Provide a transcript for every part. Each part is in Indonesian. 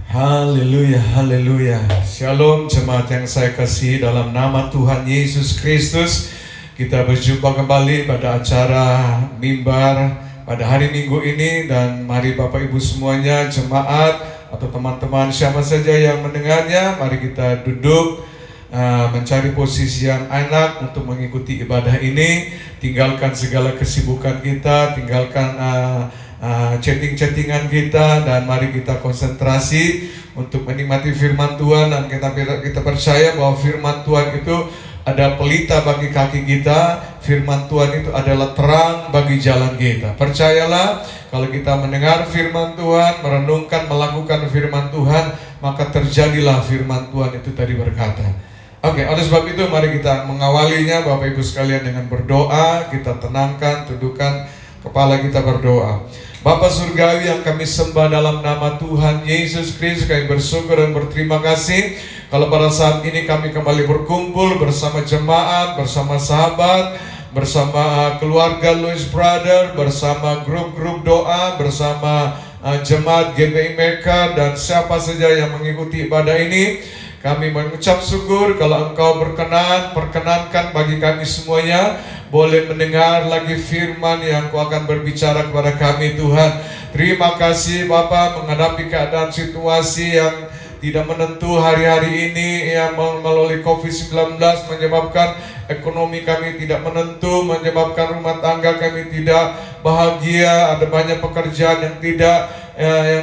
Haleluya, haleluya. Shalom jemaat yang saya kasihi, dalam nama Tuhan Yesus Kristus kita berjumpa kembali pada acara mimbar pada hari Minggu ini. Dan mari Bapak Ibu semuanya, jemaat atau teman-teman siapa saja yang mendengarnya, mari kita duduk, mencari posisi yang enak untuk mengikuti ibadah ini. Tinggalkan segala kesibukan kita, tinggalkan chatting-chattingan kita, dan mari kita konsentrasi untuk menikmati firman Tuhan. Dan kita percaya bahwa firman Tuhan itu ada pelita bagi kaki kita, firman Tuhan itu adalah terang bagi jalan kita. Percayalah, kalau kita mendengar firman Tuhan, merenungkan, melakukan firman Tuhan, maka terjadilah firman Tuhan itu tadi berkata. Oke, oleh sebab itu mari kita mengawalinya Bapak Ibu sekalian dengan berdoa. Kita tenangkan, tundukkan kepala kita, berdoa. Bapa Surgawi yang kami sembah dalam nama Tuhan Yesus Kristus, kami bersyukur dan berterima kasih kalau pada saat ini kami kembali berkumpul bersama jemaat, bersama sahabat, bersama keluarga Louis Brother, bersama grup-grup doa, bersama jemaat GBI Mekar, dan siapa saja yang mengikuti ibadah ini. Kami mengucap syukur kalau Engkau berkenan, perkenankan bagi kami semuanya boleh mendengar lagi firman yang Kau akan berbicara kepada kami, Tuhan. Terima kasih Bapa, menghadapi keadaan situasi yang tidak menentu hari-hari ini, yang melalui COVID-19 menyebabkan ekonomi kami tidak menentu, menyebabkan rumah tangga kami tidak bahagia, ada banyak pekerjaan yang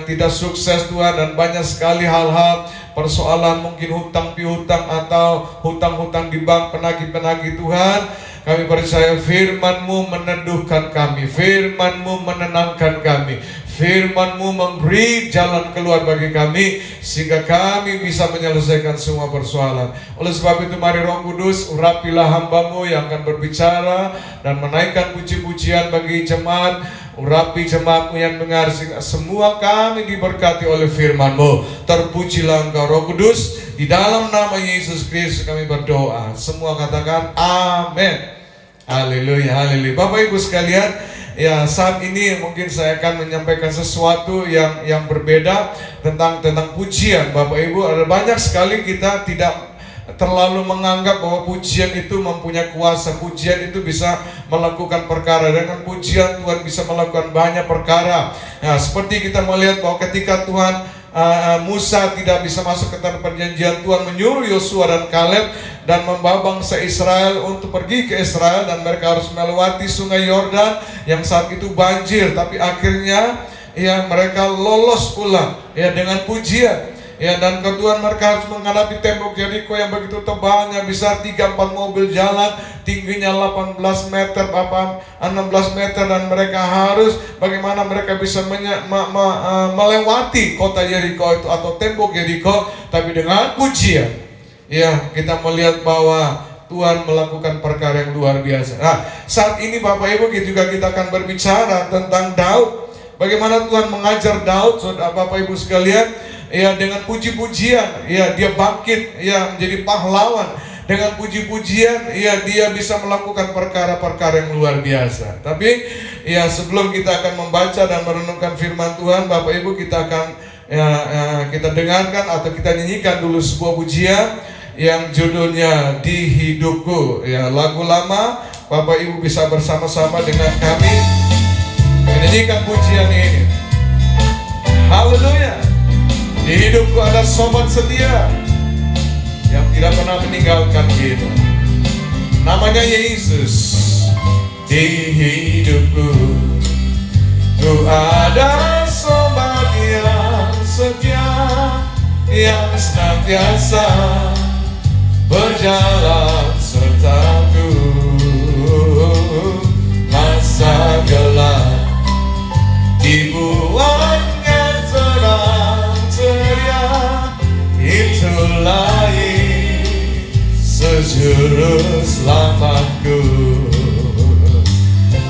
tidak sukses Tuhan, dan banyak sekali hal-hal persoalan, mungkin hutang piutang atau hutang-hutang di bank, penagih-penagih Tuhan. Kami percaya firman-Mu meneduhkan kami, firman-Mu menenangkan kami, firman-Mu memberi jalan keluar bagi kami, sehingga kami bisa menyelesaikan semua persoalan. Oleh sebab itu mari Roh Kudus, urapilah hamba-Mu yang akan berbicara dan menaikkan puji-pujian bagi jemaat. Urapi jemaat-Mu yang dengar, sehingga semua kami diberkati oleh firman-Mu. Terpujilah Engkau Roh Kudus. Di dalam nama Yesus Kristus kami berdoa. Semua katakan amin. Haleluya, haleluya. Bapak Ibu sekalian, ya saat ini mungkin saya akan menyampaikan sesuatu yang berbeda tentang pujian. Bapak Ibu, ada banyak sekali kita tidak terlalu menganggap bahwa pujian itu mempunyai kuasa. Pujian itu bisa melakukan perkara. Dengan pujian Tuhan bisa melakukan banyak perkara. Nah, seperti kita melihat bahwa ketika Musa tidak bisa masuk ke tanah perjanjian, Tuhan menyuruh Yosua dan Kaleb dan membawa bangsa Israel untuk pergi ke Israel, dan mereka harus melewati sungai Yordan yang saat itu banjir, tapi akhirnya ya mereka lolos pulang ya dengan pujian. Ya, dan kedua mereka harus menghadapi tembok Yeriko yang begitu tebalnya, bisa 3-4 mobil jalan, tingginya 18 meter, 16 meter, dan mereka harus bagaimana mereka bisa melewati kota Yeriko itu atau tembok Yeriko, tapi dengan pujian. Ya, kita melihat bahwa Tuhan melakukan perkara yang luar biasa. Nah, saat ini Bapak Ibu juga kita akan berbicara tentang Daud. Bagaimana Tuhan mengajar Daud, saudara Bapak Ibu sekalian. Ya, dengan puji-pujian, ya dia bangkit, ya menjadi pahlawan. Dengan puji-pujian, ya dia bisa melakukan perkara-perkara yang luar biasa. Tapi, ya sebelum kita akan membaca dan merenungkan firman Tuhan, Bapak Ibu kita akan kita dengarkan atau kita nyanyikan dulu sebuah pujian yang judulnya Di Hidupku. Ya, lagu lama. Bapak Ibu bisa bersama-sama dengan kami menyanyikan pujian ini. Haleluya. Di hidupku ada sobat setia yang tidak pernah meninggalkan kita. Namanya Yesus. Di hidupku ku ada sobat yang setia, yang senantiasa berjalan sertaku. Masa gelap dibuatnya terang ceria, itu lain sejuru selamatku.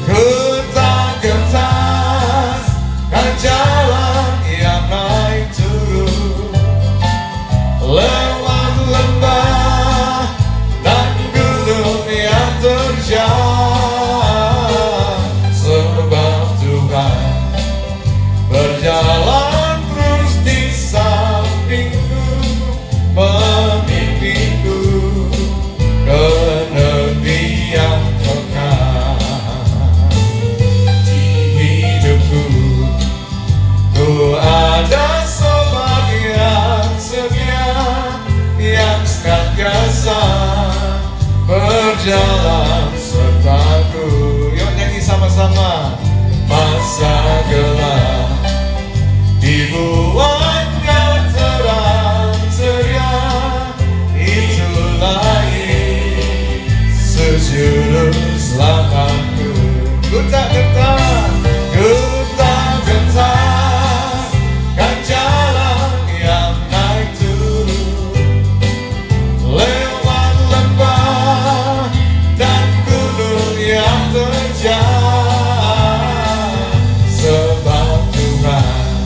Ku tak gentarkan jalan yang naik turun, lewat lembah dan berjalan sertaku. Yuk nyanyi sama-sama. Masa gelap dibuatnya terang ceria, itulah sejuru selamatku. Ku tak gentar, ku tak gentar, kan jalan yang naik turun, lewat lembah dan gunung yang terjal, sebab Tuhan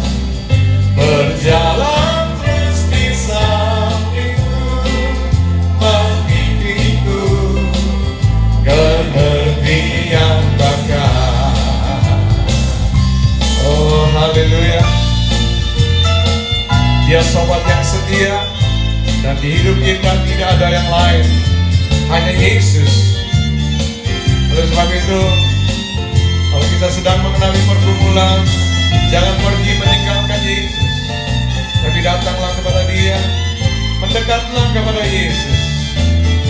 berjalan terus di sampingku, membimbingku ke negeri yang bakal. Oh haleluya. Dia sobat yang setia, dan di hidup kita tidak ada yang lain, hanya Yesus. Oleh sebab itu, kalau kita sedang mengalami pergumulan, jangan pergi meninggalkan Yesus, tapi datanglah kepada Dia, mendekatlah kepada Yesus,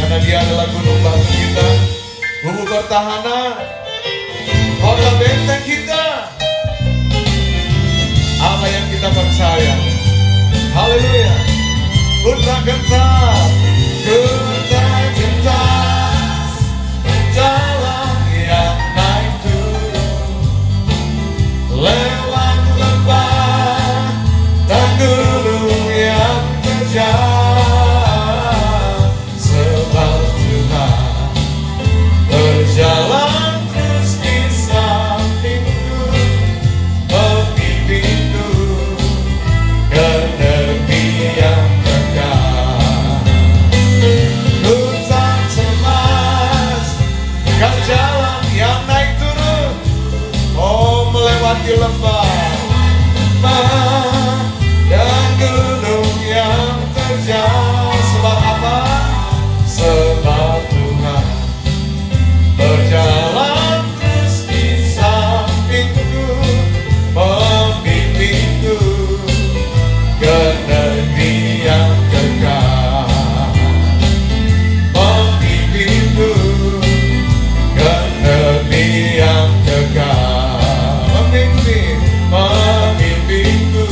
karena Dia adalah gunung batu kita, bumbu pertahanan, kota benteng kita, Allah yang kita percaya. Haleluya. Ku tak gentar, ku tak gentar, jalan yang naik turun, lewat lembah dan gunung yang terjal, sebab Tuhan berjalan terus di sampingku, membimbingku ke negeri yang kekal. Ku tak cemas, kan jalan yang naik turun, oh melewati lembah dan gunung yang terjal. Sebab apa? Sebab Tuhan berjalan terus di sampingku, membimbingku ke negeri yang kekal, membimbingku ke negeri yang kekal, membimbingku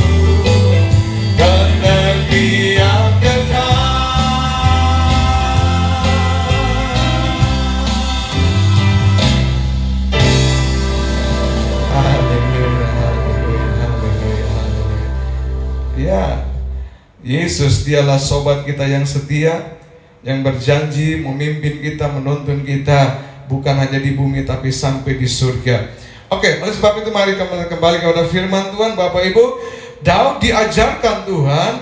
ke negeri yang kekal. Haleluya, haleluya, haleluya, haleluya. Ya, Yesus dialah sobat kita yang setia, yang berjanji memimpin kita, menuntun kita, bukan hanya di bumi tapi sampai di surga. Oke, oleh sebab itu mari kembali kepada firman Tuhan. Bapak Ibu, Daud diajarkan Tuhan,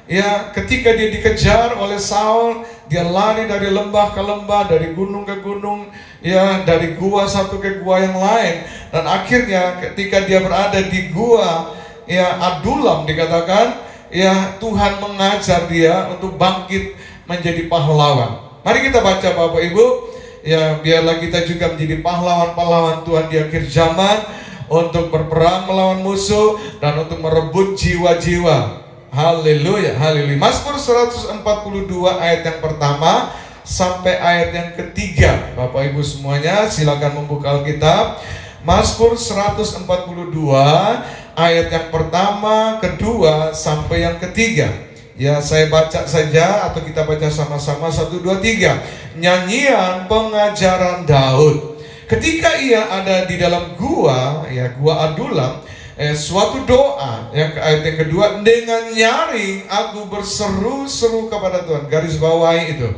ya, ketika dia dikejar oleh Saul, dia lari dari lembah ke lembah, dari gunung ke gunung, ya, dari gua satu ke gua yang lain, dan akhirnya ketika dia berada di gua, ya, Adulam dikatakan, ya, Tuhan mengajar dia untuk bangkit menjadi pahlawan. Mari kita baca Bapak Ibu, ya, biarlah kita juga menjadi pahlawan-pahlawan Tuhan di akhir zaman, untuk berperang melawan musuh dan untuk merebut jiwa-jiwa. Haleluya, haleluya. Mazmur 142 ayat yang pertama sampai ayat yang ketiga. Bapak Ibu semuanya silakan membuka Alkitab. Mazmur 142 ayat yang pertama, kedua sampai yang ketiga. Ya, saya baca saja atau kita baca sama-sama. 1, 2, 3. Nyanyian pengajaran Daud. Ketika ia ada di dalam gua, ya, gua Adulam, suatu doa yang ayat yang kedua, dengan nyaring aku berseru-seru kepada Tuhan. Garis bawahi itu.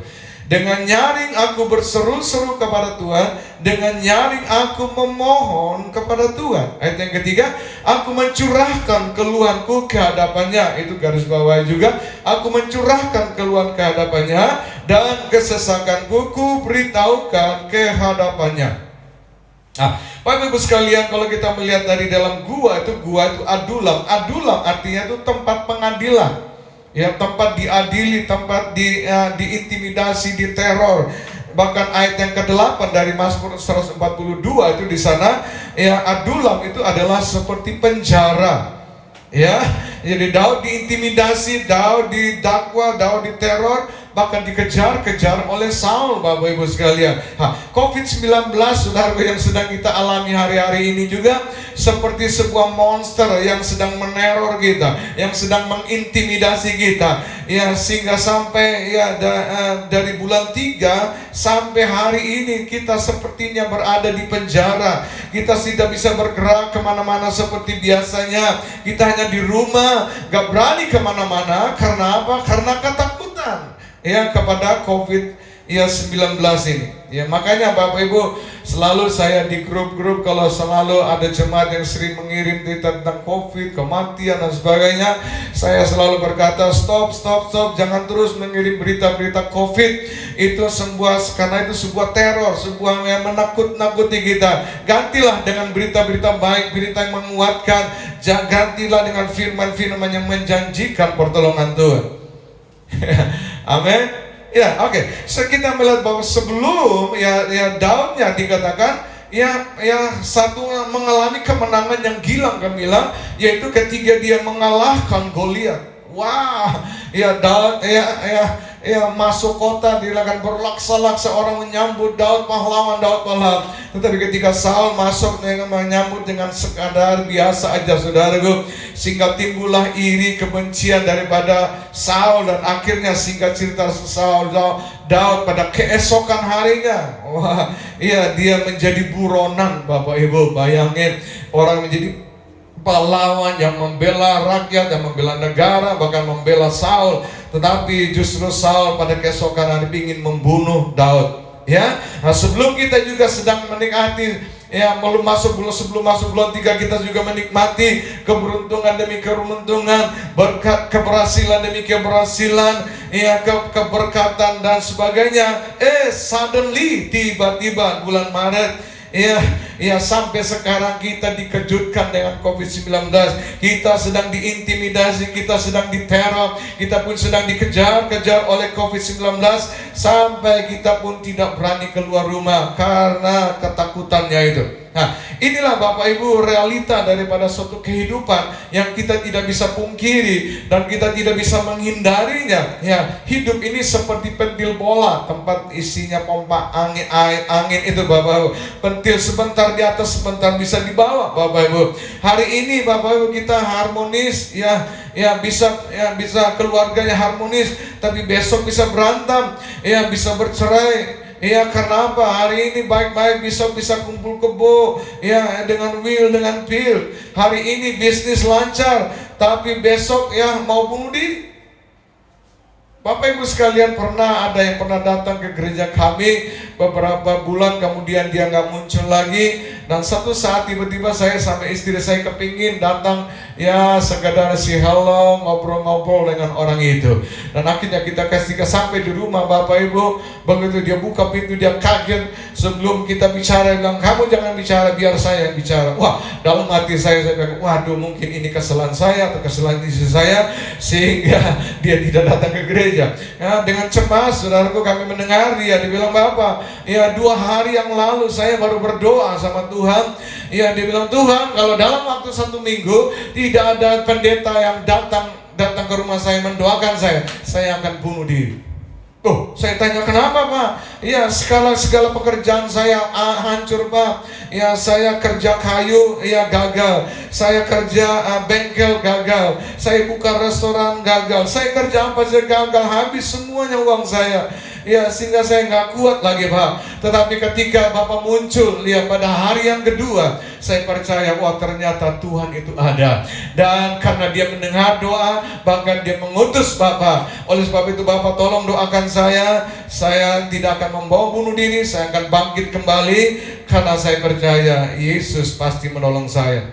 Dengan nyaring aku berseru-seru kepada Tuhan, dengan nyaring aku memohon kepada Tuhan. Ayat yang ketiga, aku mencurahkan keluhanku ke hadapannya. Itu garis bawah juga. Aku mencurahkan keluhan ke hadapannya, dan kesesakanku ku beritahukan ke hadapannya. Nah, Bapak Ibu sekalian, kalau kita melihat dari dalam gua itu Adulam. Adulam artinya itu tempat pengadilan. Ya, tempat diadili, tempat diintimidasi, diteror. Bahkan ayat yang ke-8 dari Mazmur 142 itu di sana, ya, Adulam itu adalah seperti penjara. Ya, jadi Daud diintimidasi, Daud didakwa, Daud diteror, bahkan dikejar-kejar oleh Saul, Bapak Ibu sekalian. COVID-19 saudara yang sedang kita alami hari-hari ini juga seperti sebuah monster yang sedang meneror kita, yang sedang mengintimidasi kita, ya, sehingga sampai ya dari bulan 3 sampai hari ini kita sepertinya berada di penjara. Kita tidak bisa bergerak kemana-mana seperti biasanya. Kita hanya di rumah, gak berani kemana-mana. Karena apa? Karena ketakutan ya kepada COVID-19 ini. Ya, makanya Bapak Ibu, selalu saya di grup-grup, kalau selalu ada jemaat yang sering mengirim berita tentang COVID, kematian dan sebagainya, saya selalu berkata stop, jangan terus mengirim berita-berita COVID. Itu karena itu sebuah teror, sebuah yang menakut-nakuti kita. Gantilah dengan berita-berita baik, berita yang menguatkan. Gantilah dengan firman-firman yang menjanjikan pertolongan Tuhan. Amin. Ya, oke. So, kita melihat bahwa sebelum Daudnya dikatakan satu mengalami kemenangan yang gila-gemilang, yaitu ketika dia mengalahkan Goliat. Wah, Daud masuk kota, dia akan berlaksa-laksa orang menyambut Daud pahlawan. Tetapi ketika Saul masuk dengan menyambut dengan sekadar biasa aja, saudaraku, sehingga timbullah iri kebencian daripada Saul, dan akhirnya singkat cerita Daud pada keesokan harinya, dia menjadi buronan. Bapak Ibu bayangin, orang menjadi pahlawan yang membela rakyat, yang membela negara, bahkan membela Saul. Tetapi justru Saul pada keesokan hari ingin membunuh Daud. Ya, nah, sebelum kita juga sedang menikmati, sebelum masuk bulan 3 kita juga menikmati keberuntungan demi keberuntungan, berkat keberhasilan demi keberhasilan, keberkatan dan sebagainya. Suddenly tiba-tiba bulan Maret, sampai sekarang kita dikejutkan dengan COVID-19. Kita sedang diintimidasi, kita sedang diteror, kita pun sedang dikejar-kejar oleh COVID-19, sampai kita pun tidak berani keluar rumah karena ketakutannya itu. Nah, inilah Bapak Ibu realita daripada suatu kehidupan yang kita tidak bisa pungkiri dan kita tidak bisa menghindarinya. Ya, hidup ini seperti pentil bola, tempat isinya pompa angin itu, Bapak Ibu. Pentil sebentar di atas, sebentar bisa di bawah, Bapak Ibu. Hari ini Bapak Ibu kita harmonis, bisa keluarganya harmonis, tapi besok bisa berantem, bisa bercerai. Karena apa? Hari ini baik-baik, bisa kumpul kebo, dengan will, dengan pil. Hari ini bisnis lancar, tapi besok mau bunuh diri. Bapak Ibu sekalian, ada yang pernah datang ke gereja kami beberapa bulan, kemudian dia nggak muncul lagi. Dan satu saat tiba-tiba saya sampai istri saya kepingin datang, sekadar si hello, ngobrol-ngobrol dengan orang itu. Dan akhirnya kita sampai di rumah, Bapak Ibu, begitu dia buka pintu dia kaget. Sebelum kita bicara, bilang, kamu jangan bicara, biar saya yang bicara. Wah, dalam hati saya bilang, waduh, mungkin ini kesalahan saya atau kesalahan istri saya sehingga dia tidak datang ke gereja. Dengan cemas, saudaraku, kami mendengar dia bilang, Bapak, 2 hari yang lalu saya baru berdoa sama Tuhan. Dia bilang, Tuhan, kalau dalam waktu 1 minggu tidak ada pendeta yang datang ke rumah saya mendoakan saya akan bunuh diri. Saya tanya, kenapa Pak? Segala pekerjaan saya hancur, Pak. Saya kerja kayu, gagal. Saya kerja bengkel, gagal. Saya buka restoran, gagal. Saya kerja apa saja gagal, habis semuanya uang saya. Sehingga saya nggak kuat lagi, Pak. Tetapi ketika Bapak muncul, pada hari yang kedua, saya percaya, ternyata Tuhan itu ada. Dan karena dia mendengar doa, bahkan dia mengutus Bapak. Oleh sebab itu, Bapak tolong doakan saya tidak akan membawa bunuh diri, saya akan bangkit kembali, karena saya percaya Yesus pasti menolong saya.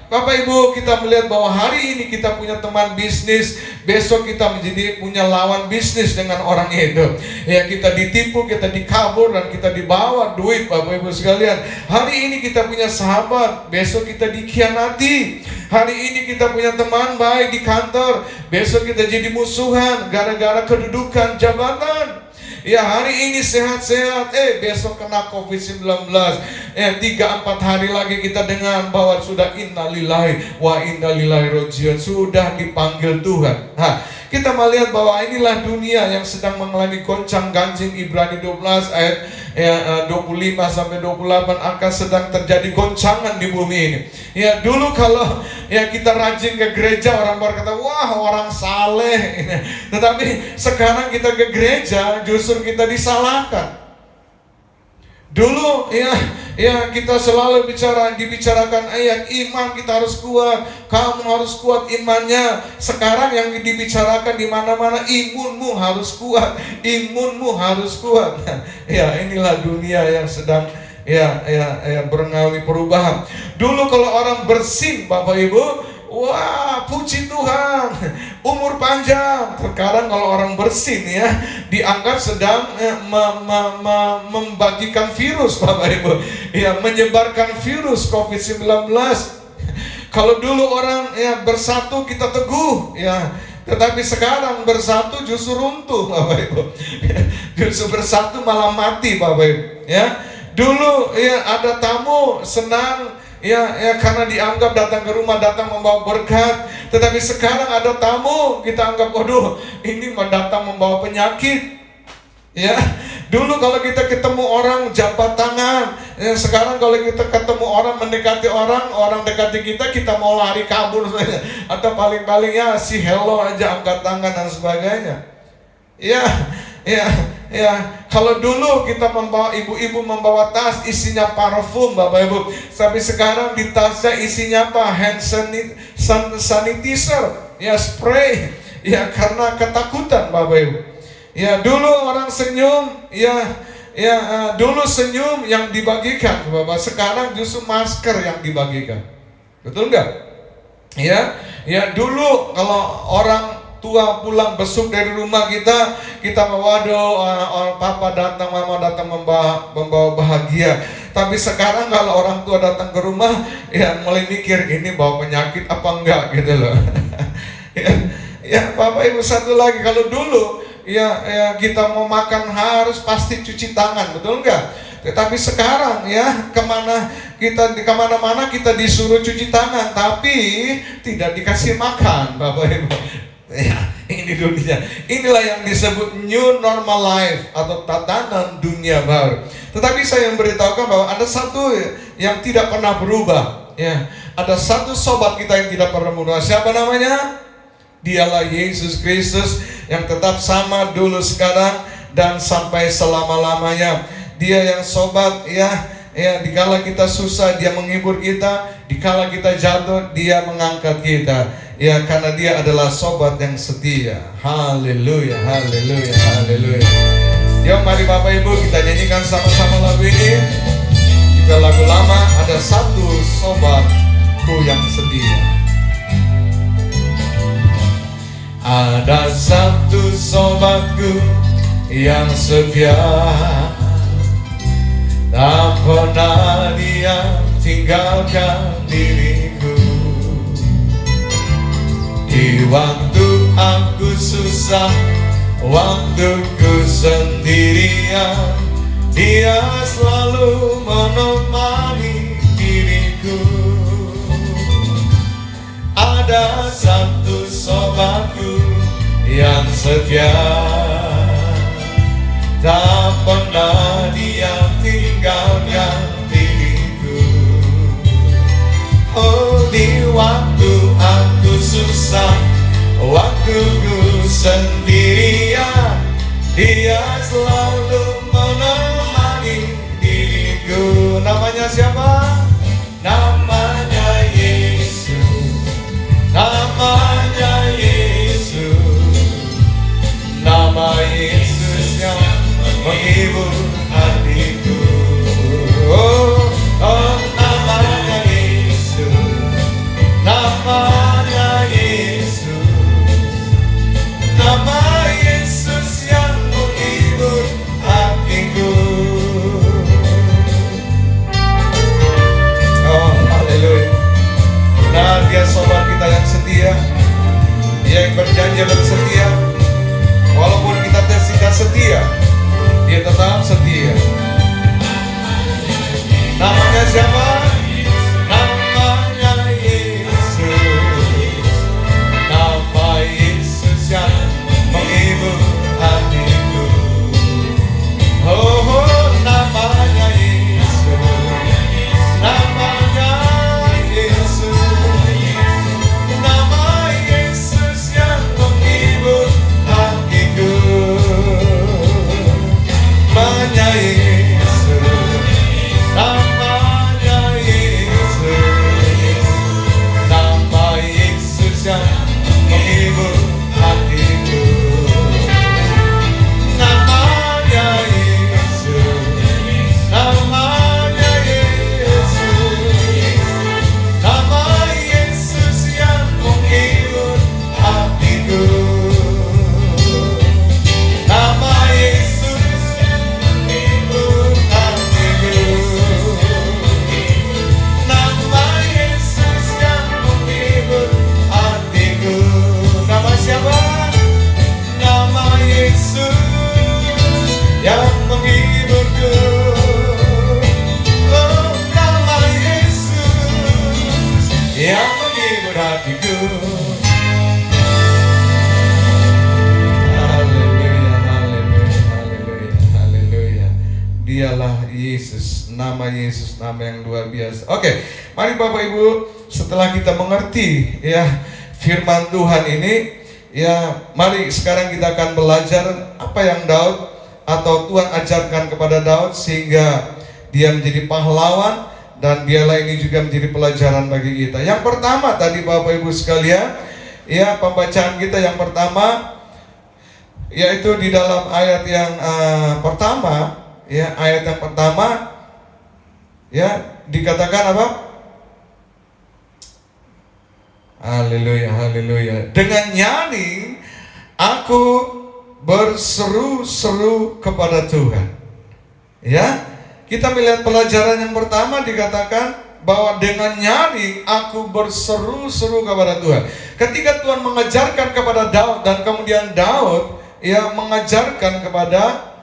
Bapak Ibu, kita melihat bahwa hari ini kita punya teman bisnis, besok kita punya lawan bisnis dengan orang itu. Kita ditipu, kita dikabur, dan kita dibawa duit, Bapak Ibu sekalian. Hari ini kita punya sahabat, besok kita dikhianati. Hari ini kita punya teman baik di kantor, besok kita jadi musuhan gara-gara kedudukan, jabatan. Ya hari ini sehat-sehat, besok kena COVID-19. 3-4 hari lagi kita dengar bahwa sudah innalillahi wa inna ilaihi rajiun, sudah dipanggil Tuhan. Kita melihat bahwa inilah dunia yang sedang mengalami goncang-ganjing. Ibrani 12 ayat 25 sampai 28, akan sedang terjadi goncangan di bumi ini. Ya dulu kalau kita rajin ke gereja, orang berkata wah orang saleh. Tetapi sekarang kita ke gereja justru kita disalahkan. Dulu kita selalu dibicarakan ayat iman kita harus kuat, kamu harus kuat imannya. Sekarang yang dibicarakan di mana-mana imunmu harus kuat, imunmu harus kuat. Inilah dunia yang sedang mengalami perubahan. Dulu kalau orang bersin, Bapak Ibu, wah puji Tuhan, umur panjang. Sekarang kalau orang bersin dianggap sedang membagikan virus, Bapak Ibu, menyebarkan virus COVID-19. Kalau dulu orang bersatu kita teguh, tetapi sekarang bersatu justru runtuh, Bapak Ibu. Justru bersatu malah mati, Bapak Ibu. Dulu ada tamu senang, karena dianggap datang ke rumah datang membawa berkat. Tetapi sekarang ada tamu, kita anggap waduh ini datang membawa penyakit. Dulu kalau kita ketemu orang jabat tangan, sekarang kalau kita ketemu orang, mendekati orang dekati kita mau lari kabur saja, atau paling-paling si hello aja, angkat tangan dan sebagainya. Kalau dulu kita ibu-ibu membawa tas isinya parfum, Bapak Ibu, tapi sekarang di tasnya isinya apa? Hand sanitizer, spray, karena ketakutan, Bapak Ibu. Dulu orang senyum, dulu senyum yang dibagikan, Bapak. Sekarang justru masker yang dibagikan, betul nggak? Dulu kalau orang tua pulang besuk dari rumah kita waduh orang papa datang, mama datang membawa bahagia. Tapi sekarang kalau orang tua datang ke rumah mulai mikir ini bawa penyakit apa enggak gitu loh. Bapak Ibu, satu lagi, kalau dulu kita mau makan harus pasti cuci tangan, betul enggak? Tetapi sekarang kemana-mana kita disuruh cuci tangan, tapi tidak dikasih makan, Bapak Ibu. Ini dunia. Inilah yang disebut new normal life atau tatanan dunia baru. Tetapi saya memberitahukan bahwa ada satu yang tidak pernah berubah. Ada satu sobat kita yang tidak pernah berubah. Siapa namanya? Dialah Yesus Kristus yang tetap sama dulu, sekarang, dan sampai selama-lamanya. Dia yang sobat, dikala kita susah Dia menghibur kita, dikala kita jatuh Dia mengangkat kita. Karena Dia adalah sobat yang setia. Haleluya, haleluya, haleluya. Yuk mari Bapak Ibu kita nyanyikan sama-sama lagu ini. Juga lagu lama, ada satu sobatku yang setia. Ada satu sobatku yang setia, tak pernah Dia tinggalkan diriku. Di waktu aku susah, waktu ku sendirian, Dia selalu menemani diriku. Ada satu sobatku yang setia, tak pernah Dia tinggalkan diriku. Oh, di waktu aku susah, waktu ku sendirian, Dia selalu menemani diriku. Namanya siapa? Namanya Yesus. Namanya Yesus. Nama Yesus yang menghibur hatiku. Oh, namanya Yesus. Namanya Yesus. Nama Yesus yang menghibur hatiku. Oh, haleluya. Nah, Dia sobat kita yang setia. Dia yang berjanji dan setia. Walaupun kita tidak setia, Dia tetap setia. Namanya siapa? Namanya Yesus. Nama Yesus yang menghibur hatiku. Oh, namanya Yesus. Namanya Yesus. Nama Yesus yang menghibur hatiku. Namanya Yesus. Namanya Yesus. Nama Yesus yang menghibur hatiku. Namanya Yesus. Namanya Yesus. Nama Yesus yang menghibur hatiku. Nama Yesus yang menghibur hatiku. Nama Yesus yang menghibur hatiku. Nama siapa? Nama Yesus yang menghiburku. Oh, nama Yesus yang menghibur hatiku. Haleluya, haleluya, haleluya, haleluya. Dialah Yesus, nama Yesus, nama yang luar biasa. Oke, mari Bapak Ibu, setelah kita mengerti ya firman Tuhan ini, ya mari sekarang kita akan belajar apa yang Daud atau Tuhan ajarkan kepada Daud sehingga dia menjadi pahlawan, dan biarlah ini juga menjadi pelajaran bagi kita. Yang pertama tadi Bapak Ibu sekalian, ya pembacaan kita yang pertama yaitu di dalam ayat yang pertama, ya ayat yang pertama ya dikatakan apa? Haleluya, haleluya. Dengan nyanyi aku berseru-seru kepada Tuhan. Ya, kita melihat pelajaran yang pertama dikatakan bahwa dengan nyanyi aku berseru-seru kepada Tuhan. Ketika Tuhan mengajarkan kepada Daud, dan kemudian Daud ya mengajarkan kepada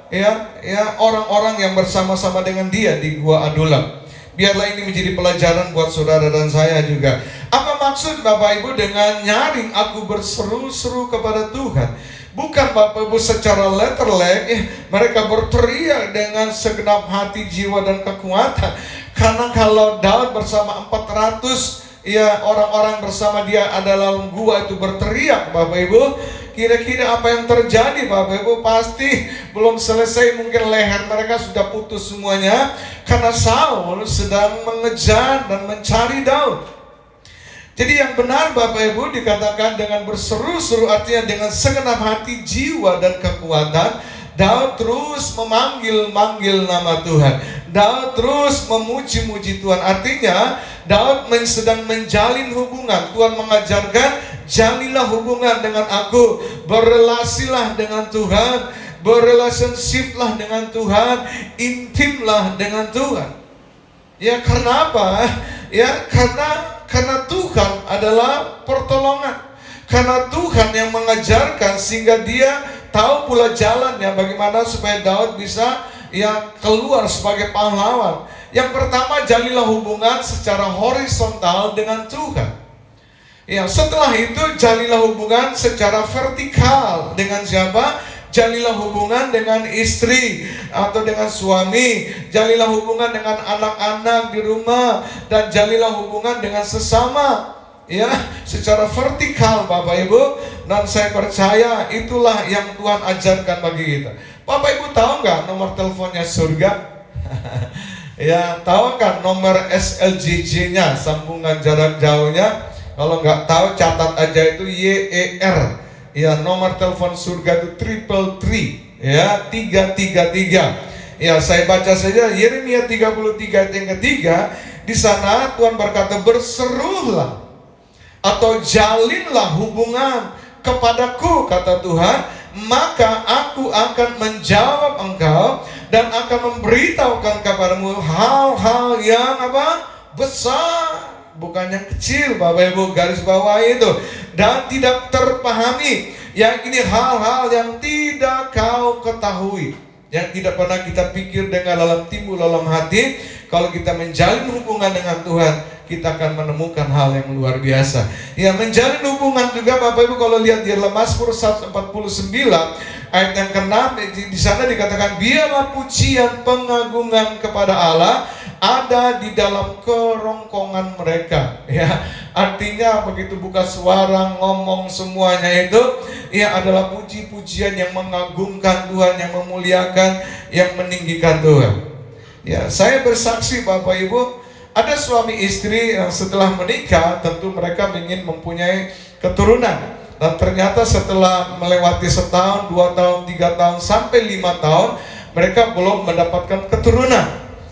orang-orang yang bersama-sama dengan dia di Gua Adulam. Biarlah ini menjadi pelajaran buat saudara dan saya juga. Apa maksud Bapak Ibu dengan nyaring aku berseru-seru kepada Tuhan? Bukan Bapak Ibu secara letterlek mereka berteriak dengan segenap hati, jiwa dan kekuatan. Karena kalau Daud bersama 400 orang-orang bersama dia ada dalam gua itu berteriak, Bapak Ibu, kira-kira apa yang terjadi Bapak Ibu? Pasti belum selesai, mungkin leher mereka sudah putus semuanya, karena Saul sedang mengejar dan mencari Daud. Jadi yang benar Bapak Ibu dikatakan dengan berseru-seru, artinya dengan segenap hati, jiwa dan kekuatan. Daud terus memanggil-manggil nama Tuhan. Daud terus memuji-muji Tuhan. Artinya Daud sedang menjalin hubungan. Tuhan mengajarkan, jalilah hubungan dengan aku, berrelasilah dengan Tuhan, berrelationshiplah dengan Tuhan, intimlah dengan Tuhan. Ya karena apa? Ya karena Tuhan adalah pertolongan. Karena Tuhan yang mengajarkan sehingga dia tahu pula jalannya bagaimana supaya Daud bisa keluar sebagai pahlawan. Yang pertama, jalilah hubungan secara horizontal dengan Tuhan. Ya, setelah itu jalilah hubungan secara vertikal dengan siapa? Jalilah hubungan dengan istri atau dengan suami, jalilah hubungan dengan anak-anak di rumah, dan jalilah hubungan dengan sesama. Ya, secara vertikal Bapak Ibu, dan saya percaya itulah yang Tuhan ajarkan bagi kita. Bapak Ibu tahu nggak nomor teleponnya surga? Ya, tahu kan nomor SLJJ-nya, sambungan jarak jauhnya? Kalau nggak tahu catat aja, itu YER. Ya, nomor telepon surga itu 333, ya 333. Ya, saya baca saja Yeremia 33 ayat yang ketiga. Di sana Tuhan berkata, berserulah atau jalinlah hubungan kepadaku, kata Tuhan, maka aku akan menjawab engkau dan akan memberitahukan kepadamu hal-hal yang besar, bukan yang kecil. Bapak Ibu garis bawah itu, dan tidak terpahami. Yang ini hal-hal yang tidak kau ketahui. yang tidak pernah kita pikir dengan dalam timbul dalam hati. Kalau kita menjalin hubungan dengan Tuhan, kita akan menemukan hal yang luar biasa. Ya, menjalin hubungan juga Bapak Ibu, kalau lihat di dalam Mazmur 149 ayat yang ke-6, di sana dikatakan, biarlah pujian pengagungan kepada Allah ada di dalam kerongkongan mereka. Ya, artinya begitu buka suara ngomong semuanya itu, ya adalah puji-pujian yang mengagungkan Tuhan, yang memuliakan, yang meninggikan Tuhan. Ya, saya bersaksi Bapak Ibu, ada suami istri yang setelah menikah tentu mereka ingin mempunyai keturunan. Dan ternyata setelah melewati setahun, 2 tahun, 3 tahun, sampai 5 tahun, mereka belum mendapatkan keturunan.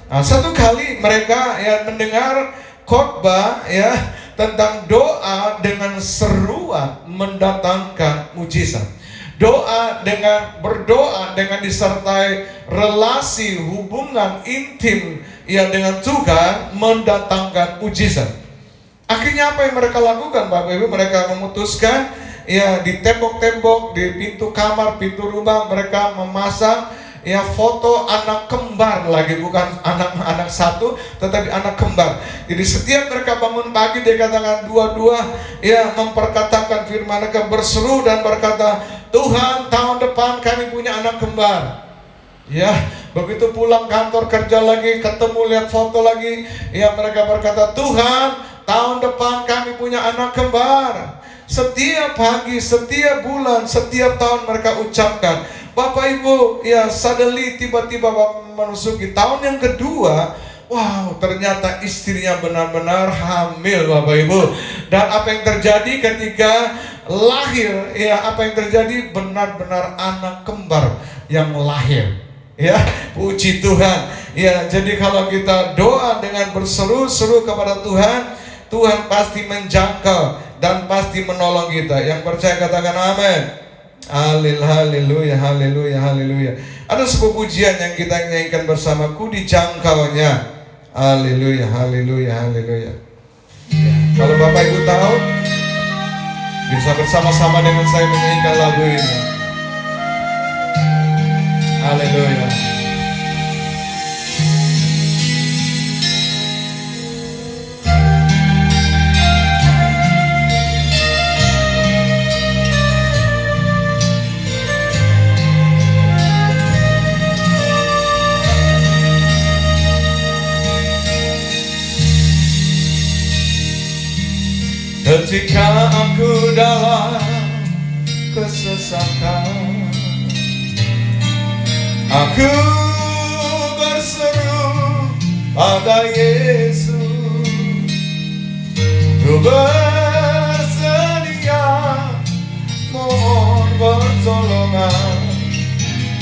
Nah, satu kali mereka ya mendengar khotbah ya tentang doa dengan seruan mendatangkan mujizat. Berdoa dengan disertai relasi hubungan intim ya dengan Tuhan mendatangkan mujizat. Akhirnya apa yang mereka lakukan Bapak Ibu? Mereka memutuskan ya di tembok-tembok, di pintu kamar, pintu rumah mereka memasang ya foto anak kembar lagi, bukan anak satu tetapi anak kembar. Jadi setiap mereka bangun pagi dikatakan dua-dua ya memperkatakan firman, mereka berseru dan berkata, Tuhan, tahun depan kami punya anak kembar. Ya, begitu pulang kantor kerja lagi, ketemu lihat foto lagi, ya mereka berkata, Tuhan, tahun depan kami punya anak kembar. Setiap pagi, setiap bulan, setiap tahun mereka ucapkan. Bapak Ibu, ya suddenly tiba-tiba memasuki tahun yang kedua, wow, ternyata istrinya benar-benar hamil Bapak Ibu. Dan apa yang terjadi ketika lahir, ya apa yang terjadi, benar-benar anak kembar yang lahir. Ya, puji Tuhan. Ya, jadi kalau kita doa dengan berseru-seru kepada Tuhan, Tuhan pasti menjangkau dan pasti menolong kita. Yang percaya katakan amin. Haleluya, haleluya, haleluya. Ada sebuah pujian yang kita nyanyikan bersama, ku dijangkaunya. Haleluya, haleluya, haleluya. Ya, kalau Bapak Ibu tahu, bisa bersama-sama dengan saya menyanyikan lagu ini. Haleluya. Ketika aku dalam kesesakan, aku berseru pada Yesus, ku bersedia mohon pertolongan,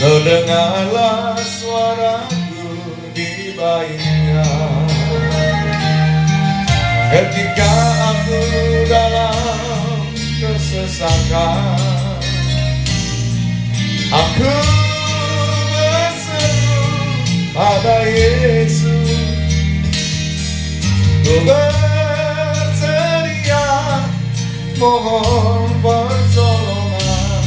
kau dengarlah suaraku di baitnya. Ketika aku dalam kesesakan, aku berseru pada Yesus, ku bersedia mohon pertolongan,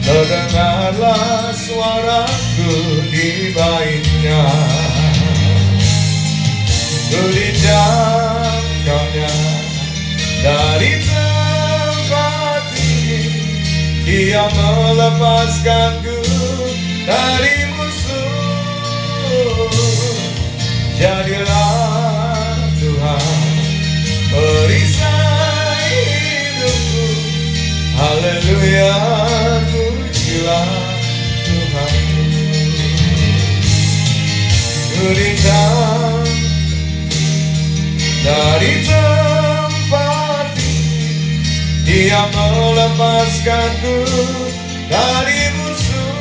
kau dengarlah suaraku di baitnya. Ku dijangkaunya dari tempat ini, Dia melepaskanku dari musuh. Jadilah Tuhan perisai hidupku. Haleluya, pujilah Tuhan. Ku dijangkau dari tempat ini, Dia melepaskanku dari musuh.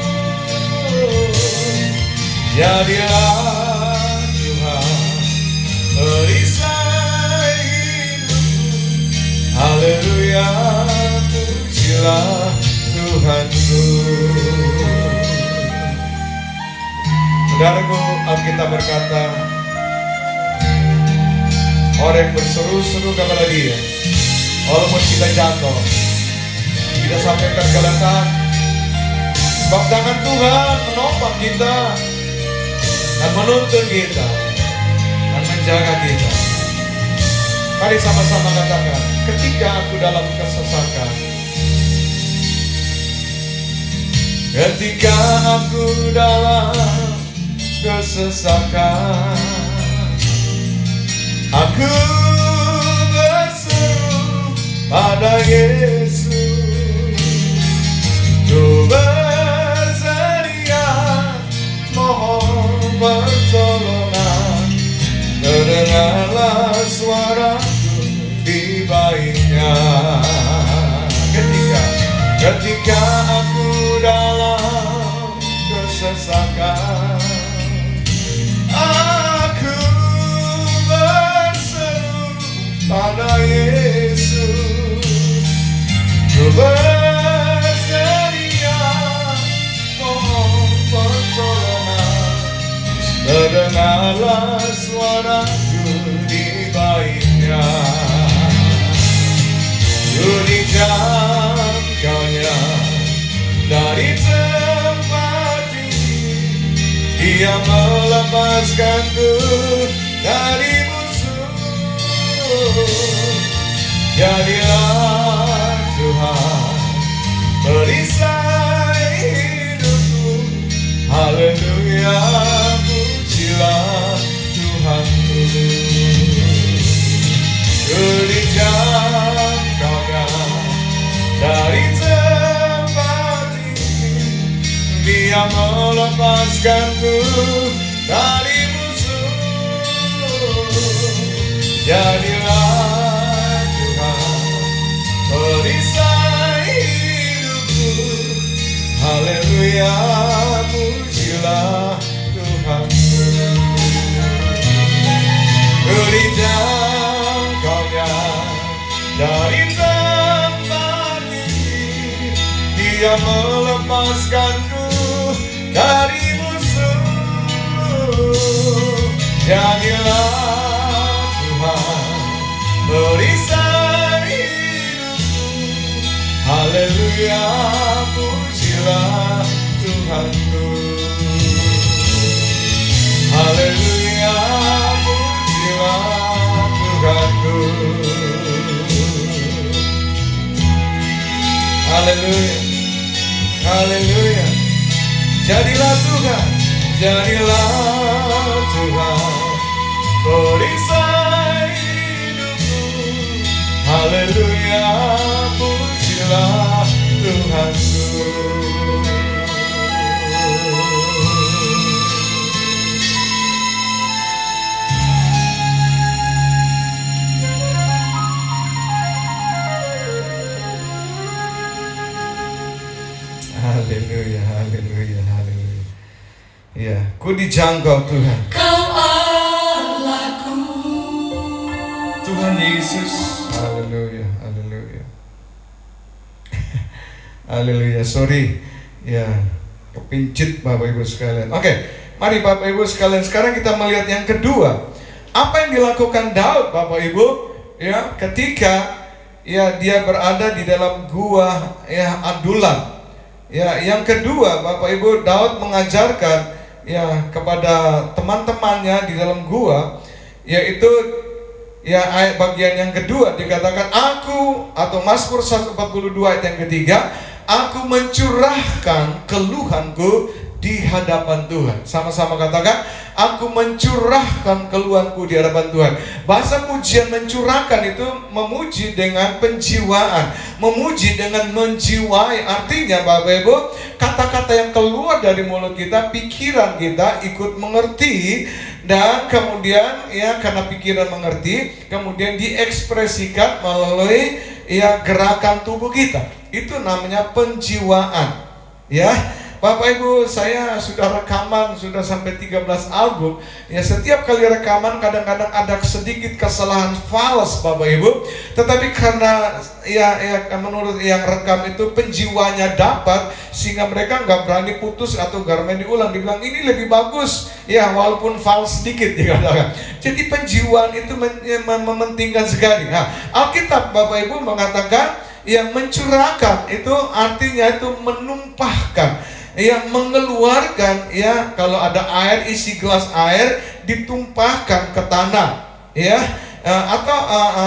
Jadilah Tuhan perisai hidupku. Haleluya, pujilah Tuhanku. Saudaraku, Alkitab berkata, orang yang berseru-seru kepada Dia, walaupun kita jatuh, kita sampai tergeletak, Sebab tangan Tuhan menopang kita dan menuntun kita dan menjaga kita. Mari sama-sama katakan, ketika aku dalam kesesakan, ketika aku dalam kesesakan, aku berseru pada Yesus, ku bersedia mohon pertolongan, terdengarlah suaraku di baiknya. Ketika aku dalam kesesakan, aku berseru pada Yesus, ku bersedia mohon pertolongan, terdengarlah suaraku di baiknya. Ku dijangkaunya dari tempat ini, Dia melepaskanku dari musuh. Jadilah Tuhan perisai hidupku, haleluya, pujilah Tuhanku. Ku dijangkaunya dari tempat ini, Dia melepaskanku dari musuh. Jadilah Tuhan perisai hidupku, haleluya, pujilah Tuhanku. Ku dijangkaunya dari tempat ini, Dia melepaskanku dari musuh. Jadilah Tuhan perisai hidupku, haleluya, pujilah Tuhanku. Haleluya, pujilah Tuhanku. Haleluya, haleluya. Jadilah Tuhan, jadilah Tuhan perisai hidupku, haleluya, pujilah Tuhanku. Haleluya, haleluya, haleluya. Ya, ku dijangkau Tuhan. Kau Allahku, Tuhan Yesus. Haleluya, haleluya. Haleluya, sorry. Ya, kepincit Bapak Ibu sekalian. Oke, mari Bapak Ibu sekalian, sekarang kita melihat yang kedua. Apa yang dilakukan Daud Bapak Ibu? Ya, ketika ya dia berada di dalam gua ya Adulam. Ya, yang kedua Bapak Ibu, Daud mengajarkan ya kepada teman-temannya di dalam gua, yaitu ya ayat bagian yang kedua dikatakan, aku, atau Mazmur 142 ayat yang ketiga, aku mencurahkan keluhanku di hadapan Tuhan. Sama-sama katakan, aku mencurahkan keluhanku di hadapan Tuhan. Bahasa pujian mencurahkan itu memuji dengan penjiwaan, memuji dengan menjiwai. Artinya Bapak Ibu, kata-kata yang keluar dari mulut kita, pikiran kita ikut mengerti, dan kemudian ya karena pikiran mengerti, kemudian diekspresikan melalui ya gerakan tubuh kita. Itu namanya penjiwaan. Ya. Bapak Ibu, saya sudah rekaman, sudah sampai 13 album. Ya, setiap kali rekaman kadang-kadang ada sedikit kesalahan fals Bapak Ibu. Tetapi karena ya menurut yang rekam itu penjiwanya dapat, sehingga mereka nggak berani putus atau garmen diulang. Dibilang ini lebih bagus, ya walaupun fals sedikit dikatakan. Jadi penjiwaan itu mementingkan sekali. Nah, Alkitab Bapak Ibu mengatakan yang mencurahkan itu artinya itu menumpahkan, ya mengeluarkan, ya kalau ada air, isi gelas air ditumpahkan ke tanah, ya atau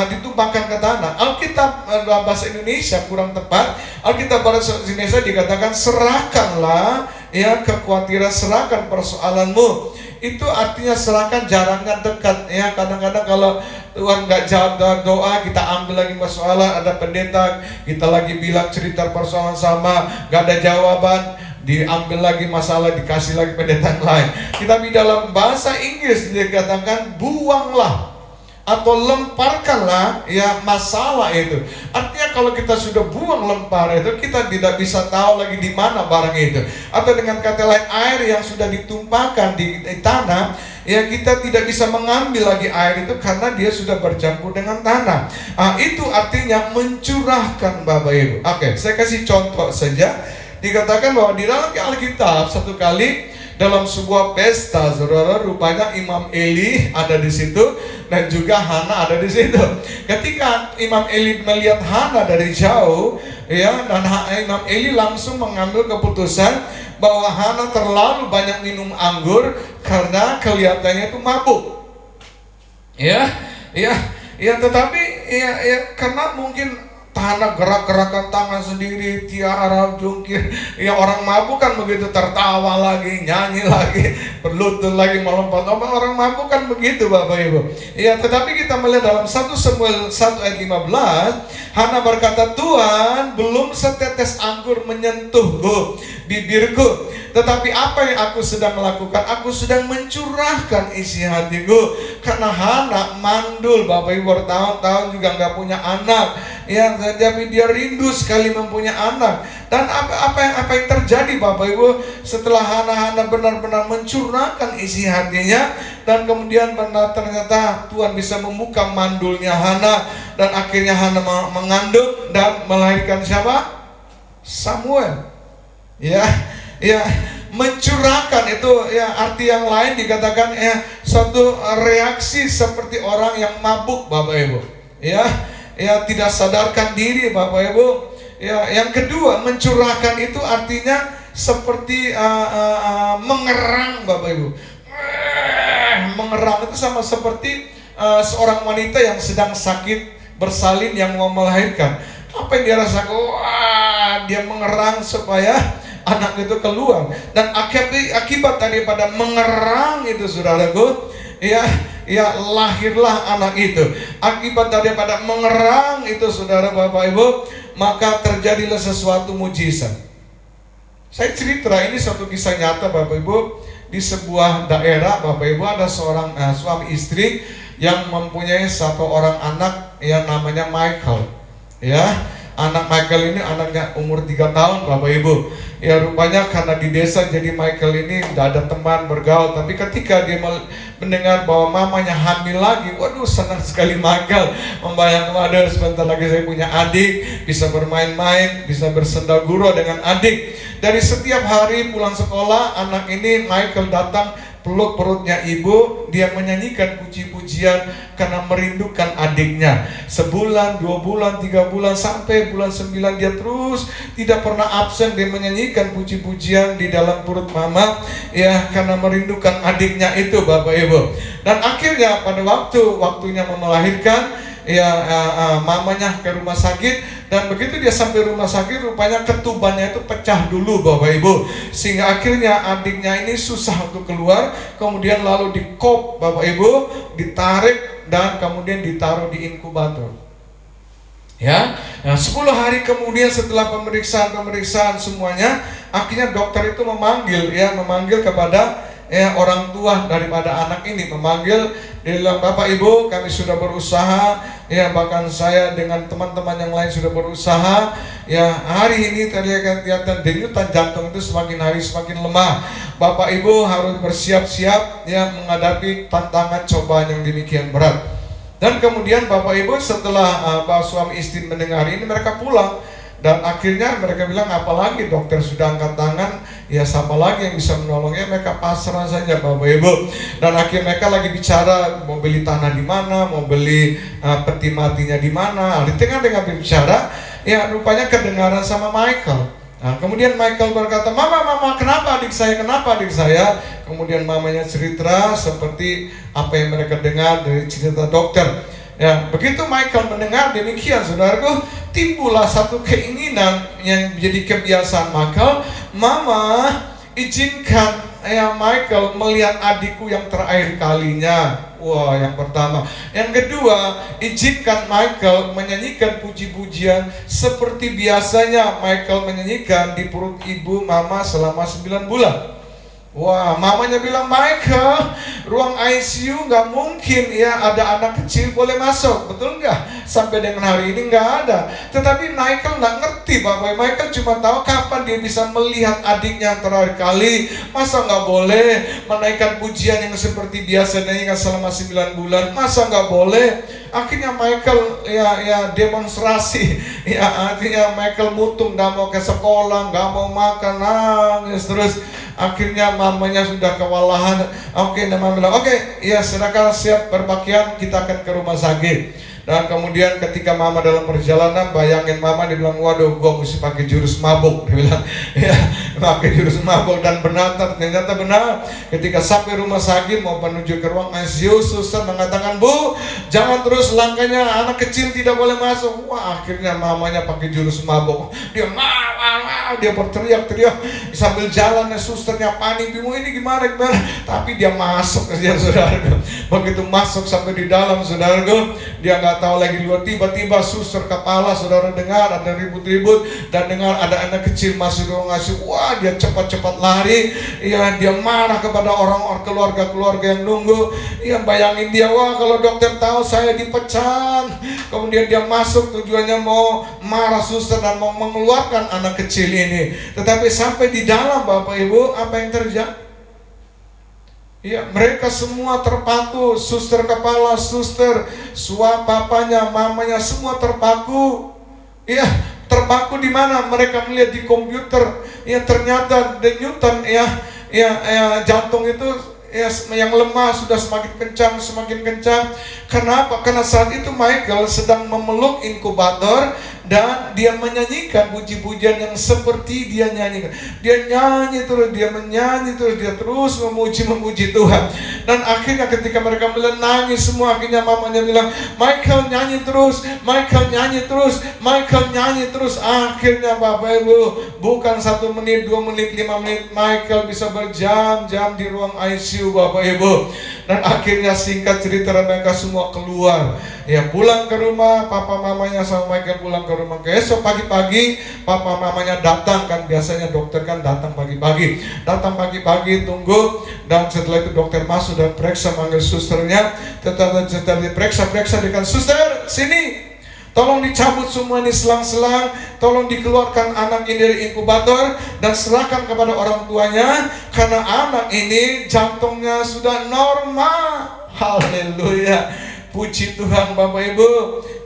ditumpahkan ke tanah. Alkitab bahasa Indonesia kurang tepat. Alkitab bahasa Indonesia dikatakan serahkanlah, ya kekhawatiran, serahkan persoalanmu. Itu artinya serahkan, jarangnya dekat, ya kadang-kadang kalau Tuhan nggak jawab doa, kita ambil lagi persoalan, ada pendeta, kita lagi bilang cerita persoalan sama, nggak ada jawaban, diambil lagi masalah, dikasih lagi pendeta yang lain. Tapi dalam bahasa Inggris dikatakan buanglah atau lemparkanlah, ya masalah itu. Artinya kalau kita sudah buang lempar itu, kita tidak bisa tahu lagi di mana barang itu. Atau dengan kata lain, air yang sudah ditumpahkan di tanah, ya kita tidak bisa mengambil lagi air itu karena dia sudah bercampur dengan tanah. Itu artinya mencurahkan, Bapak Ibu. Oke, saya kasih contoh saja. Dikatakan bahwa di dalam Alkitab satu kali dalam sebuah pesta, saudara, rupanya Imam Eli ada di situ dan juga Hana ada di situ. Ketika Imam Eli melihat Hana dari jauh, ya, dan Imam Eli langsung mengambil keputusan bahwa Hana terlalu banyak minum anggur karena kelihatannya itu mabuk. Ya, tetapi ya karena mungkin tanah gerak-gerakan tangan sendiri, tiara jungkir, ya orang mabuk kan begitu, tertawa lagi, nyanyi lagi, berlutut lagi, melompat. Orang mabuk kan begitu, Bapak Ibu. Ya, tetapi kita melihat dalam 1 Samuel 1 ayat 15, Hana berkata, Tuhan, belum setetes anggur menyentuh bibirku, tetapi apa yang aku sedang melakukan? Aku sedang mencurahkan isi hatiku. Karena Hana mandul, Bapak Ibu, bertahun-tahun juga nggak punya anak, ya, tapi dia rindu sekali mempunyai anak. Dan apa yang terjadi, Bapak Ibu, setelah Hana benar-benar mencurahkan isi hatinya, dan kemudian ternyata Tuhan bisa membuka mandulnya Hana, dan akhirnya Hana mengandung dan melahirkan siapa? Samuel. Ya, mencurahkan itu, ya arti yang lain dikatakan, ya suatu reaksi seperti orang yang mabuk, Bapak Ibu. Ya, tidak sadarkan diri, Bapak Ibu. Ya, yang kedua, mencurahkan itu artinya seperti mengerang, Bapak Ibu. Mengerang itu sama seperti seorang wanita yang sedang sakit bersalin yang mau melahirkan. Apa yang dia rasakan? Wah, dia mengerang supaya anak itu keluar. Dan akibat daripada mengerang itu, saudaraku, ya lahirlah anak itu. Akibat daripada mengerang itu, saudara, Bapak Ibu, maka terjadilah sesuatu mujizat. Saya cerita ini suatu kisah nyata, Bapak Ibu. Di sebuah daerah, Bapak Ibu, ada seorang suami istri yang mempunyai satu orang anak yang namanya Michael. Ya, anak Michael ini anaknya umur 3 tahun, Bapak Ibu. Ya, rupanya karena di desa, jadi Michael ini tidak ada teman bergaul. Tapi ketika dia mendengar bahwa mamanya hamil lagi, waduh, senang sekali Michael. Membayangkan, waduh, sebentar lagi saya punya adik, bisa bermain-main, bisa bersenda gurau dengan adik. Dari setiap hari pulang sekolah, anak ini Michael datang, peluk perutnya ibu, dia menyanyikan puji-pujian karena merindukan adiknya. Sebulan, 2 bulan, 3 bulan, sampai bulan 9 dia terus tidak pernah absen, dia menyanyikan puji-pujian di dalam perut mama, ya karena merindukan adiknya itu, Bapak Ibu. Dan akhirnya pada waktunya melahirkan, mamanya ke rumah sakit. Dan begitu dia sampai rumah sakit, rupanya ketubannya itu pecah dulu, Bapak Ibu, sehingga akhirnya adiknya ini susah untuk keluar. Kemudian lalu dikop, Bapak Ibu, ditarik dan kemudian ditaruh di inkubator. Ya, 10 hari kemudian setelah pemeriksaan semuanya, akhirnya dokter itu memanggil kepada orang tua daripada anak ini, memanggil. Dia bilang, Bapak Ibu, kami sudah berusaha, ya bahkan saya dengan teman-teman yang lain sudah berusaha, ya hari ini kelihatan denyutan jantung itu semakin hari semakin lemah. Bapak Ibu harus bersiap-siap, ya menghadapi tantangan cobaan yang demikian berat. Dan kemudian Bapak Ibu, setelah suami istri mendengar ini, mereka pulang. Dan akhirnya mereka bilang, apalagi dokter sudah angkat tangan, ya siapa lagi yang bisa menolongnya? Mereka pasrah saja, Bapak Ibu. Dan akhirnya mereka lagi bicara mau beli tanah di mana, mau beli peti matinya di mana. Di tengah berbicara, ya rupanya kedengaran sama Michael. Nah, kemudian Michael berkata, mama, kenapa adik saya? Kemudian mamanya cerita seperti apa yang mereka dengar dari cerita dokter. Ya, begitu Michael mendengar demikian, saudaraku, timbullah satu keinginan yang menjadi kebiasaan Michael. Mama, izinkan ya Michael melihat adikku yang terakhir kalinya. Wah, yang pertama. Yang kedua, izinkan Michael menyanyikan puji-pujian seperti biasanya Michael menyanyikan di perut ibu mama selama 9 bulan. Wah, mamanya bilang, Michael, ruang ICU nggak mungkin ya ada anak kecil boleh masuk, betul nggak? Sampai dengan hari ini nggak ada. Tetapi Michael nggak ngerti, Bapak. Michael cuma tahu kapan dia bisa melihat adiknya yang terakhir kali. Masa nggak boleh menaikkan pujian yang seperti biasa nyanyikan selama 9 bulan? Masa nggak boleh? Akhirnya Michael ya demonstrasi. Ya artinya Michael mutung, nggak mau ke sekolah, nggak mau makan, nangis terus. Akhirnya mamanya sudah kewalahan. Oke, mama bilang, oke, ya silakan siap berpakaian, kita akan ke rumah sakit. Dan kemudian ketika mama dalam perjalanan, bayangin mama, dia bilang, waduh, gua mesti pakai jurus mabuk. Dia bilang, ya, pakai jurus mabuk. Dan ternyata benar. Ketika sampai rumah sakit mau menuju ke ruang ICU, suster mengatakan, Bu, jangan terus langkahnya, anak kecil tidak boleh masuk. Wah, akhirnya mamanya pakai jurus mabuk. Dia dia berteriak-teriak sambil jalan, susternya panik, bingung ini gimana. Tapi dia masuk ke dia, saudara. Begitu masuk sampai di dalam, saudara, dia nggak tahu lagi luar. Tiba-tiba suster kepala, saudara dengar ada ribut-ribut dan dengar ada anak kecil masuk ruang ICU. Wah, dia cepat-cepat lari. Ya, dia marah kepada orang-orang keluarga-keluarga yang nunggu. Ya, bayangin dia, wah kalau dokter tahu saya dipecat. Kemudian dia masuk, tujuannya mau marah suster dan mau mengeluarkan anak kecil ini. Tetapi sampai di dalam, Bapak Ibu, apa yang terjadi? Ya, mereka semua terpaku, suster kepala, suster, papanya, mamanya, semua terpaku. Ya, terpaku di mana? Mereka melihat di komputer. Ya, ternyata denyutan jantung itu yang lemah sudah semakin kencang. Kenapa? Karena saat itu Michael sedang memeluk inkubator dan dia menyanyikan puji-pujian yang seperti dia nyanyikan. Dia nyanyi terus, dia menyanyi terus, dia terus memuji Tuhan. Dan akhirnya ketika mereka mulai nangis semua, akhirnya mamanya bilang, Michael nyanyi terus, Michael nyanyi terus, Michael nyanyi terus. Akhirnya Bapak Ibu, bukan 1 menit, 2 menit, 5 menit, Michael bisa berjam-jam di ruang ICU, Bapak Ibu. Dan akhirnya singkat cerita mereka semua keluar. Ya, pulang ke rumah, papa mamanya sama Michael pulang ke rumah. Esok pagi-pagi papa mamanya datang, kan biasanya dokter kan datang pagi-pagi. Datang pagi-pagi, tunggu, dan setelah itu dokter masuk dan periksa, manggil susternya. Setelah diperiksa dengan suster, sini, tolong dicabut semua ini selang-selang, tolong dikeluarkan anak ini dari inkubator dan serahkan kepada orang tuanya, karena anak ini jantungnya sudah normal. Haleluya, puji Tuhan. Bapak Ibu,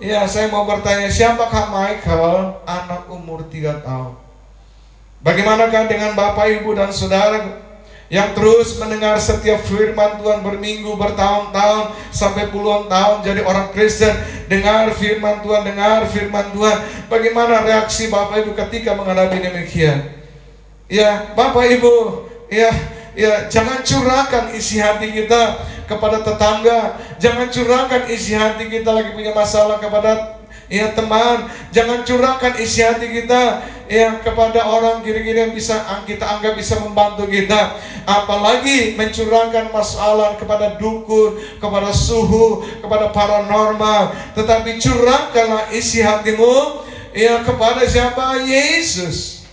ya saya mau bertanya, siapakah Michael? Anak umur 3 tahun. Bagaimanakah dengan Bapak Ibu dan saudara yang terus mendengar setiap firman Tuhan berminggu, bertahun-tahun, sampai puluhan tahun jadi orang Kristen, dengar firman Tuhan, bagaimana reaksi Bapak Ibu ketika menghadapi demikian? Ya, Bapak Ibu, ya, jangan curahkan isi hati kita kepada tetangga, jangan curahkan isi hati kita lagi punya masalah kepada teman, jangan curahkan isi hati kita kepada orang kira-kira yang bisa kita anggap bisa membantu kita, apalagi mencurahkan masalah kepada dukun, kepada suhu, kepada paranormal. Tetapi curahkanlah isi hatimu kepada siapa? Yesus.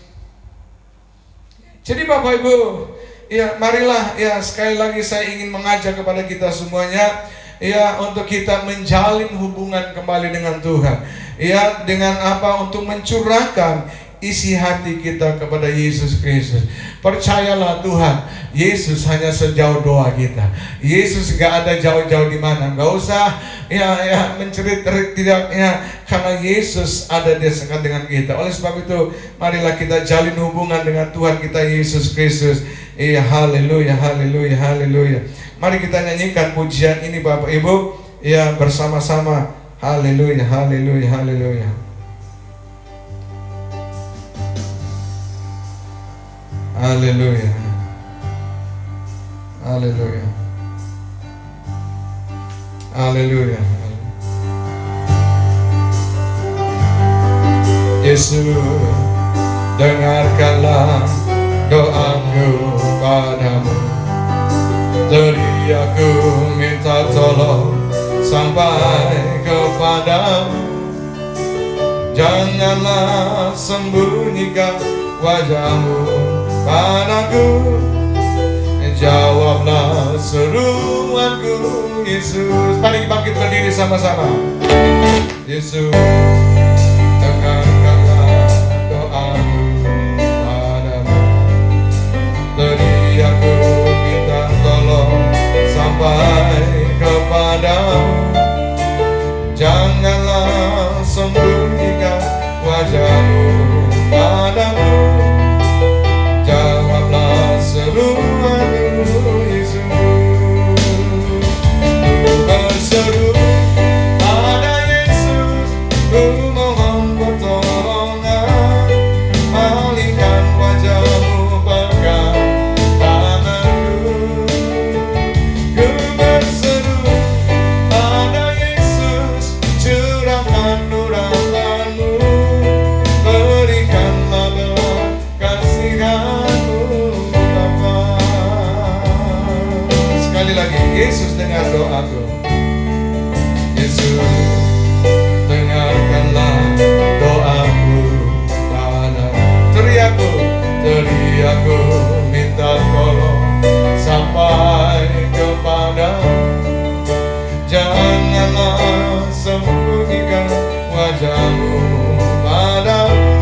Jadi Bapak Ibu, marilah sekali lagi saya ingin mengajak kepada kita semuanya untuk kita menjalin hubungan kembali dengan Tuhan. Dengan apa? Untuk mencurahkan isi hati kita kepada Yesus Kristus. Percayalah Tuhan, Yesus hanya sejauh doa kita. Yesus gak ada jauh-jauh di mana. Gak usah mencerit-cerit, tidak, karena Yesus ada di dekat dengan kita. Oleh sebab itu, marilah kita jalin hubungan dengan Tuhan kita Yesus Kristus. Haleluya, haleluya, haleluya. Mari kita nyanyikan pujian ini Bapak Ibu, bersama-sama. Haleluya, haleluya, haleluya. Haleluya. Haleluya. Haleluya. Yesus, dengarkanlah doaku padamu. Dari aku minta tolong sampai kepadamu. Janganlah sembunyikan wajahmu padaku. Jawablah seruanku, Yesus. Mari bangkit berdiri sama-sama. Yesus, dengarkanlah doaku padamu. Dari aku minta tolong sampai kepadamu. Janganlah sembunyikan wajahmu padamu. Jawablah seruanku, Yesus. Berseru pada Yesus, ku mohon pertolongan. Palingkan wajahmu, pegang tanganku. Ku berseru pada Yesus, curahkan nurani-Mu. Berikanlah belas kasihan-Mu, Bapa. Sekali lagi, Yesus dengar doaku. Yesus, dengarkanlah doaku padamu. Teriaku minta tolong sampai kepadamu. Janganlah sembunyikan wajahmu padamu.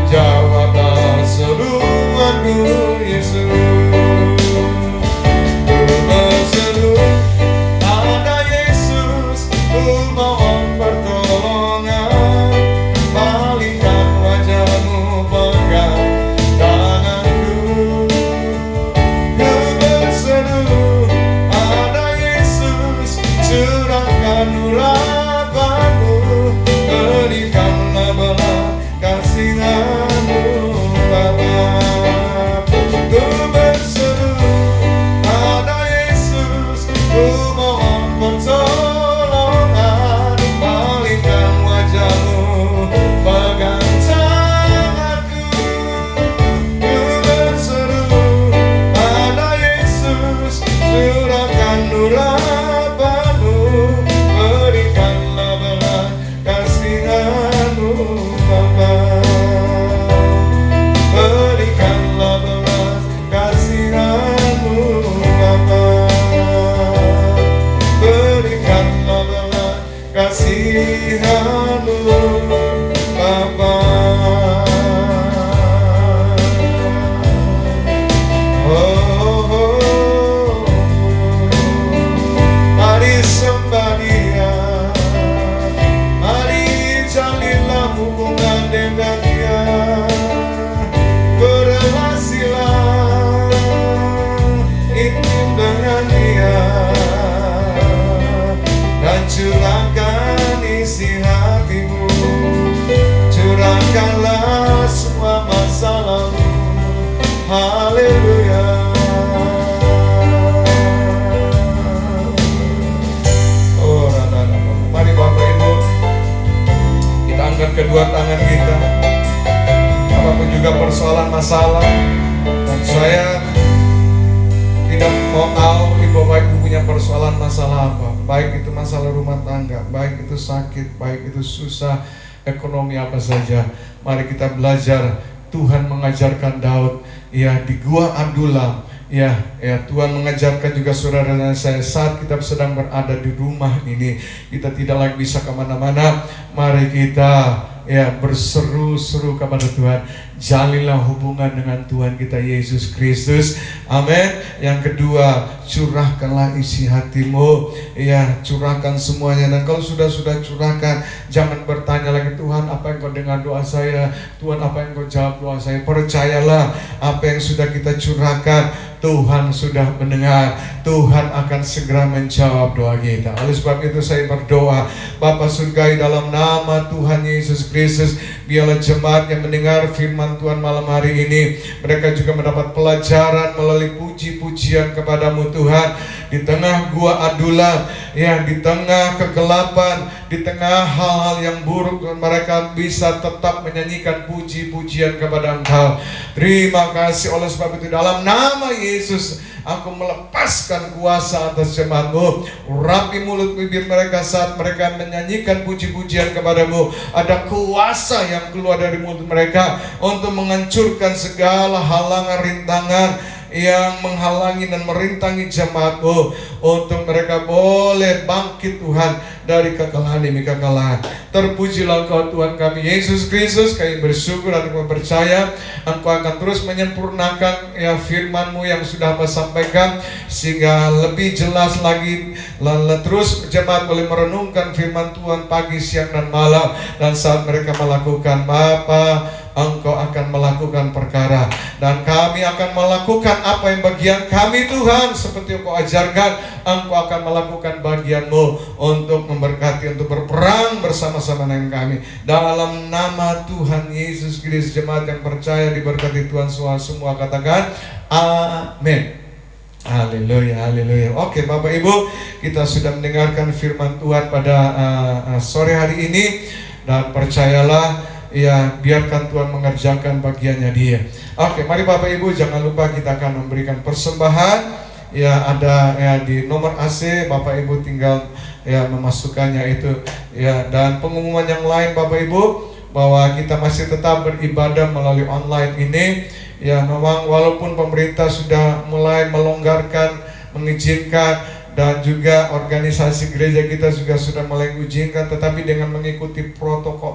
Jawablah seruanku, Yesus. Ku berseru pada Yesus, ku mohon pertolongan. Palingkan wajahmu, pegang tanganku. Ku berseru pada Yesus, curahkan urapanmu. Berikanlah belas kasihan-Mu, Bapa. Ku berseru pada Yesus, ku mohon pertolongan. Palingkan wajahmu, pegang tanganku. Ku berseru pada Yesus, curahkan urapanmu. Berikanlah belas kasihan-Mu, Bapa. Berikanlah belas kasihan-Mu, Bapa. Berikanlah belas kasihan-Mu, Bapa. Oh, mari sembah Dia, mari jalinlah hubungan dengan Dia. Berelasilah intim dengan Dia, dan curahkan isi hatimu. Curahkanlah semua masalahmu. Haleluya. Oh, mari Bapak Ibu, kita angkat kedua tangan kita. Apapun juga persoalan masalah, dan saya tidak mau tahu Ibu Bapak Ibu punya persoalan masalah apa. Baik itu masalah rumah tangga, baik itu sakit, baik itu susah, ekonomi apa saja. Mari kita belajar. Tuhan mengajarkan Daud, ya, di Gua Adulam. Ya, Tuhan mengajarkan juga saudara dan saya saat kita sedang berada di rumah ini. Kita tidak lagi bisa kemana-mana. Mari kita berseru-seru kepada Tuhan. Jalinlah hubungan dengan Tuhan kita Yesus Kristus. Amin. Yang kedua, curahkanlah isi hatimu. Ya, curahkan semuanya. Dan kalau sudah curahkan, jangan bertanya lagi, Tuhan apa yang kau dengar doa saya? Tuhan apa yang kau jawab doa saya? Percayalah, apa yang sudah kita curahkan, Tuhan sudah mendengar. Tuhan akan segera menjawab doa kita. Oleh sebab itu saya berdoa, Bapa Surgawi, dalam nama Tuhan Yesus Kristus, Biarlah jemaat yang mendengar firman Tuhan malam hari ini, mereka juga mendapat pelajaran melalui puji-pujian kepadamu Tuhan. Di tengah gua adulam, ya, di tengah kegelapan, di tengah hal-hal yang buruk, mereka bisa tetap menyanyikan puji-pujian kepada Engkau. Terima kasih. Oleh sebab itu dalam nama Yesus aku melepaskan kuasa atas jemaatmu. Urapi mulut bibir mereka saat mereka menyanyikan puji-pujian kepadamu. Ada kuasa yang keluar dari mulut mereka untuk menghancurkan segala halangan rintangan yang menghalangi dan merintangi jemaatmu, untuk mereka boleh bangkit Tuhan dari kekalahan demi kekalahan. Terpujilah Engkau Tuhan kami Yesus Kristus. Kami bersyukur dan kami percaya Engkau akan terus menyempurnakan ya firman-Mu yang sudah Hamba sampaikan, sehingga lebih jelas lagi terus jemaat boleh merenungkan firman Tuhan pagi, siang, dan malam. Dan saat mereka melakukan, Bapa, Engkau akan melakukan perkara, dan kami akan melakukan apa yang bagian kami Tuhan. Seperti Engkau ajarkan, Engkau akan melakukan bagian-Mu untuk memberkati, untuk berperang bersama-sama dengan kami. Dalam nama Tuhan Yesus Kristus, jemaat yang percaya diberkati Tuhan semua katakan amin. Haleluya, haleluya. Oke Bapak Ibu, kita sudah mendengarkan firman Tuhan pada sore hari ini, dan percayalah, ya, biarkan Tuhan mengerjakan bagiannya Dia. Oke, mari Bapak Ibu, jangan lupa kita akan memberikan persembahan. Ya, ada ya di nomor AC, Bapak Ibu tinggal ya memasukkannya itu. Ya, dan pengumuman yang lain Bapak Ibu, bahwa kita masih tetap beribadah melalui online ini. Ya, memang walaupun pemerintah sudah mulai melonggarkan, mengizinkan, dan juga organisasi gereja kita juga sudah mulai mengizinkan, tetapi dengan mengikuti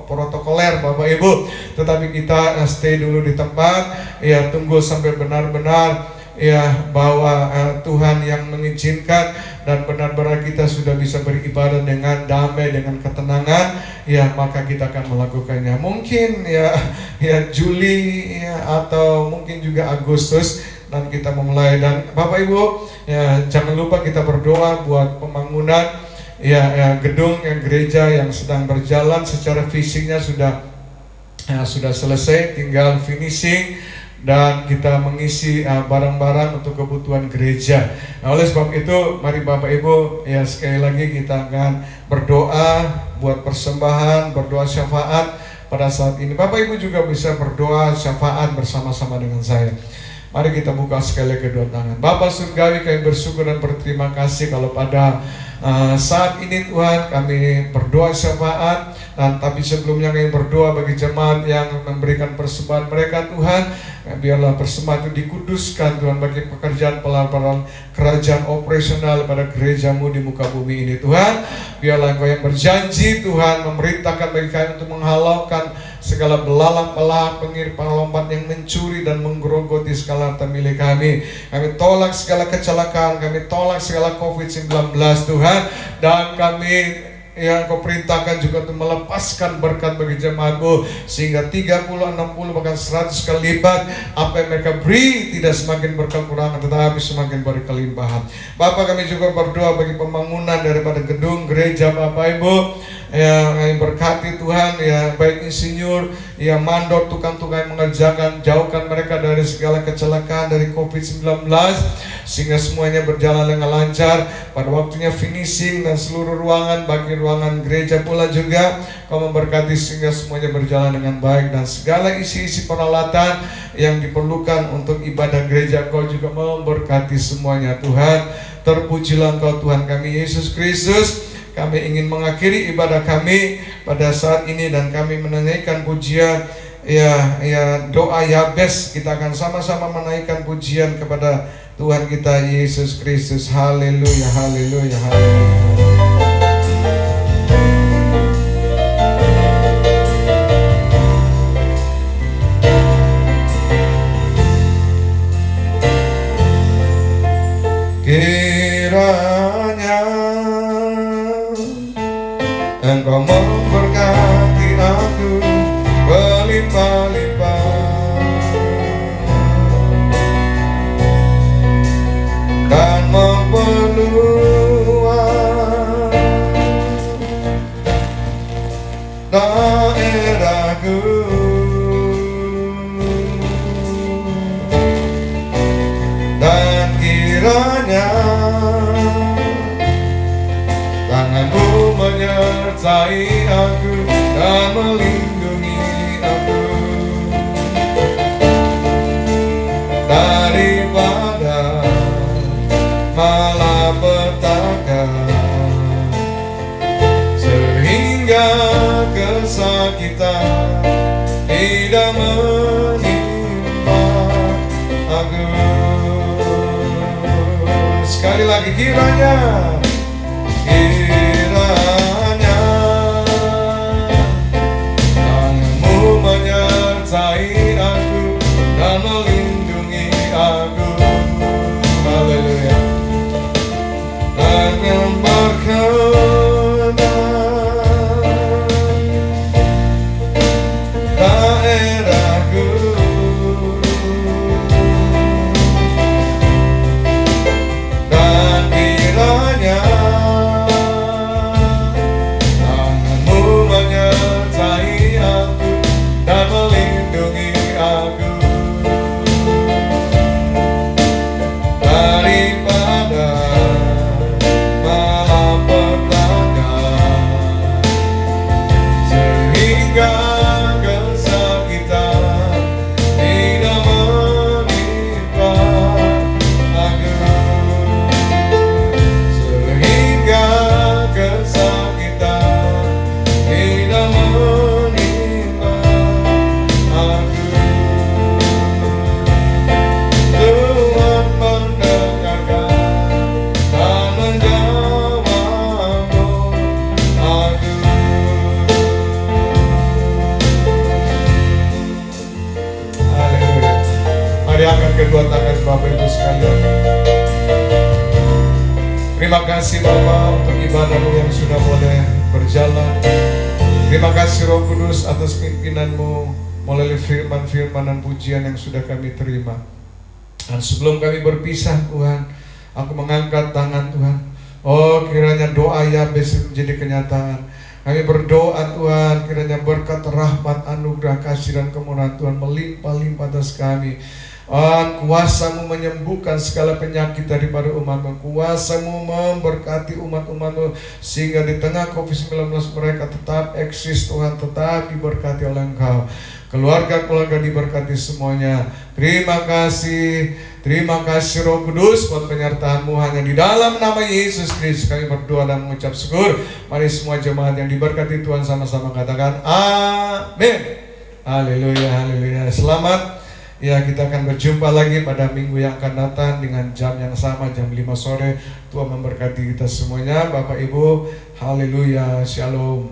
protokoler Bapak Ibu. Tetapi kita stay dulu di tempat, ya, tunggu sampai benar-benar ya bahwa Tuhan yang mengizinkan, dan benar-benar kita sudah bisa beribadah dengan damai, dengan ketenangan, ya, maka kita akan melakukannya. Mungkin ya Juli ya, atau mungkin juga Agustus, dan kita memulai. Dan Bapak Ibu, ya, jangan lupa kita berdoa buat pembangunan ya gedung yang gereja yang sedang berjalan. Secara fisiknya sudah selesai, tinggal finishing, dan kita mengisi barang-barang untuk kebutuhan gereja. Nah, oleh sebab itu, mari Bapak Ibu, ya, sekali lagi kita akan berdoa buat persembahan, berdoa syafaat pada saat ini. Bapak Ibu juga bisa berdoa syafaat bersama-sama dengan saya. Mari kita buka sekali kedua tangan. Bapa Surgawi, kami bersyukur dan berterima kasih kalau pada saat ini Tuhan kami berdoa syafaat, dan tapi sebelumnya kami berdoa bagi jemaat yang memberikan persembahan mereka Tuhan. Biarlah persembahan itu dikuduskan Tuhan bagi pekerjaan pelayanan kerajaan operasional pada gereja-Mu di muka bumi ini Tuhan. Biarlah Engkau yang berjanji Tuhan memerintahkan bagi kami untuk menghalaukan segala belalang-belalang, pengilpan-lompat yang mencuri dan menggerogoti segala harta milik kami. Kami tolak segala kecelakaan, kami tolak segala COVID-19 Tuhan, dan kami yang Kau perintahkan juga untuk melepaskan berkat bagi jemaat-Mu, sehingga 30, 60, bahkan 100 kali lipat apa yang mereka beri tidak semakin berkekurangan, tetapi semakin berkelimpahan. Bapa, kami juga berdoa bagi pembangunan daripada gedung gereja Bapak Ibu, yang kami berkati Tuhan, ya, baik insinyur, ya, mandor, tukang-tukang yang mengerjakan, jauhkan mereka dari segala kecelakaan, dari COVID-19, sehingga semuanya berjalan dengan lancar. Pada waktunya finishing dan seluruh ruangan, bagi ruangan gereja pula juga Kau memberkati sehingga semuanya berjalan dengan baik, dan segala isi-isi peralatan yang diperlukan untuk ibadah gereja Kau juga memberkati semuanya Tuhan. Terpujilah Engkau Tuhan kami Yesus Kristus. Kami ingin mengakhiri ibadah kami pada saat ini, dan kami menaikkan pujian, doa Yabes. Kita akan sama-sama menaikkan pujian kepada Tuhan kita Yesus Kristus. Haleluya, haleluya, haleluya. Kiranya Engkau memberkati aku berlimpah-limpah, dan memperluas menyertai aku dan melindungi aku daripada malapetaka, sehingga kesakitan tidak menimpa aku. Sekali lagi, kiranya tanganmu menyertai aku dan melindungi aku. Haleluya. Dan berkenan daerahku, dan kiranya tanganmu menyertai aku dan melindungi aku daripada malapetaka, sehingga kesakitan tidak menimpa aku, sehingga kesakitan tidak menimpa aku. Tuhan mendengarkan dan menjawab aku. Haleluya. Mari angkat kedua tangan Bapak Ibu sekalian. Terima kasih Bapa untuk ibadahmu yang sudah boleh berjalan. Terima kasih Roh Kudus atas pimpinanmu melalui firman-firman dan pujian yang sudah kami terima. Dan sebelum kami berpisah Tuhan, aku mengangkat tangan Tuhan. Oh, kiranya doa Yabes menjadi kenyataan. Kami berdoa Tuhan, kiranya berkat rahmat, anugerah, kasih dan kemurahan Tuhan melimpah-limpah atas kami. Kuasa-Mu menyembuhkan segala penyakit daripada umat-Mu. Kuasa-Mu memberkati umat-umat-Mu, sehingga di tengah COVID-19 mereka tetap eksis Tuhan, tetap diberkati oleh Engkau. Keluarga-keluarga diberkati semuanya. Terima kasih Roh Kudus buat penyertaan-Mu. Hanya di dalam nama Yesus Kristus kami berdoa dan mengucap syukur. Mari semua jemaat yang diberkati Tuhan sama-sama katakan amin. Haleluya, haleluya. Selamat. Ya, kita akan berjumpa lagi pada minggu yang akan datang dengan jam yang sama, jam 5 sore. Tuhan memberkati kita semuanya. Bapak Ibu, haleluya, shalom.